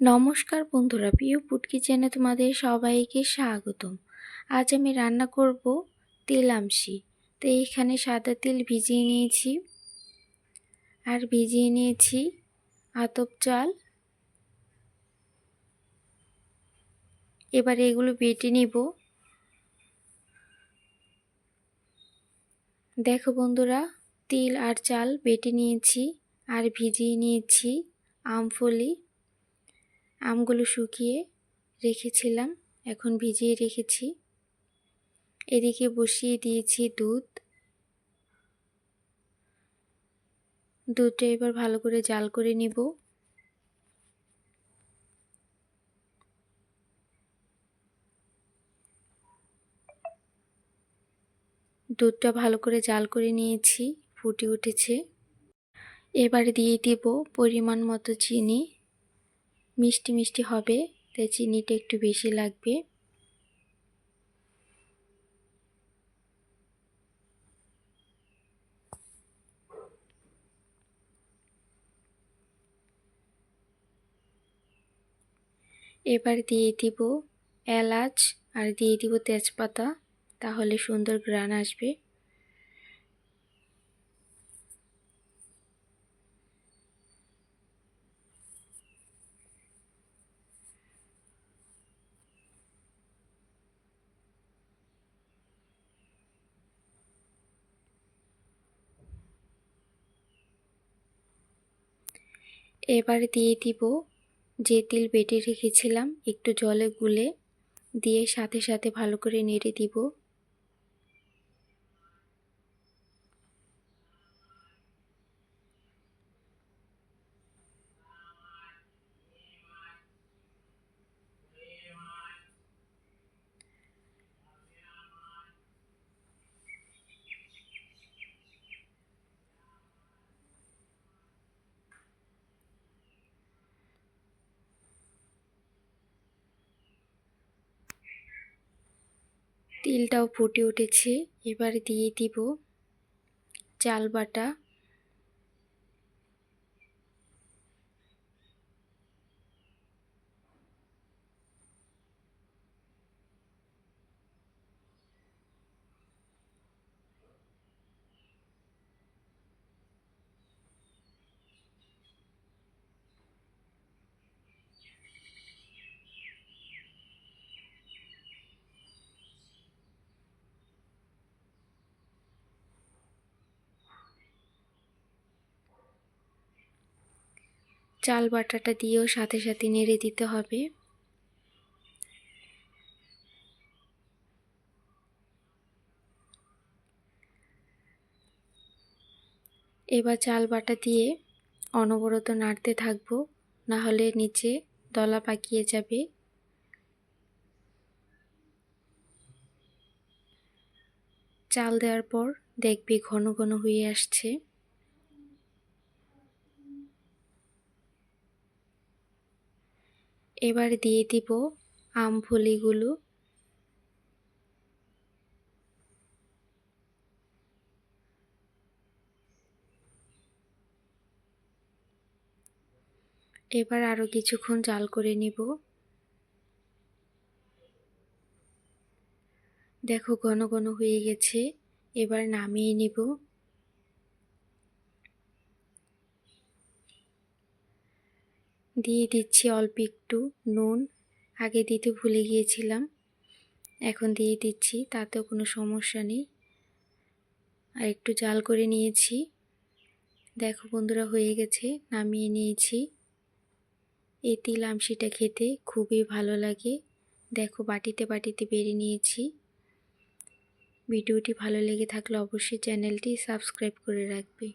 নমস্কার বন্ধুরা, প্রিয় ফুড কিচেনে তোমাদের সবাইকে স্বাগতম। আজ আমি রান্না করব তিল আমশি। তো এইখানে সাদা তিল ভিজিয়ে নিয়েছি আর ভিজিয়ে নিয়েছি আতপ চাল। এবার এগুলো বেটে নিব। দেখো বন্ধুরা, তিল আর চাল বেটে নিয়েছি আর ভিজিয়ে নিয়েছি আমফলি। আমগুলো শুকিয়ে রেখেছিলাম, এখন ভিজিয়ে রেখেছি। এদিকে বসিয়ে দিয়েছি দুধটা এবার ভালো করে জাল করে নিব। দুধটা ভালো করে জাল করে নিয়েছি, ফুটে উঠেছে। এবার দিয়ে দিব পরিমাণ মতো চিনি। মিষ্টি মিষ্টি হবে, তাই চিনিটা একটু বেশি লাগবে। এবার দিয়ে দিব এলাচ আর দিয়ে দিব তেজপাতা, তাহলে সুন্দর ঘ্রাণ আসবে। এবার দিয়ে দিব যে তিল বেটে রেখেছিলাম, একটু জলে গুলে দিয়ে সাথে সাথে ভালো করে নেড়ে দিব। তিলটাও ফুটে উঠেছে। এবার দিয়ে দিব চাল বাটা। চাল বাটাটা দিয়েও সাথে সাথে নেড়ে দিতে হবে। এবার চাল বাটা দিয়ে অনবরত নাড়তে থাকবো, না হলে নিচে দলা পাকিয়ে যাবে। চাল দেওয়ার পর দেখবি ঘন ঘন হয়ে আসছে। এবার দিয়ে দিব আমফলিগুলো। এবার আরো কিছুক্ষণ জাল করে নিব। দেখো ঘন ঘন হয়ে গেছে, এবার নামিয়ে নিব। দিয়ে দিচ্ছি অল্প একটু নুন, আগে দিতে ভুলে গিয়েছিলাম, এখন দিয়ে দিচ্ছি, তাতেও কোনো সমস্যা নেই। আর একটু জাল করে নিয়েছি। দেখো বন্ধুরা, হয়ে গেছে, নামিয়ে নিয়েছি। এই তিল আমশিটা খেতে খুবই ভালো লাগে। দেখো বাটিতে বাটিতে বেড়ে নিয়েছি। ভিডিওটি ভালো লেগে থাকলে অবশ্যই চ্যানেলটি সাবস্ক্রাইব করে রাখবে।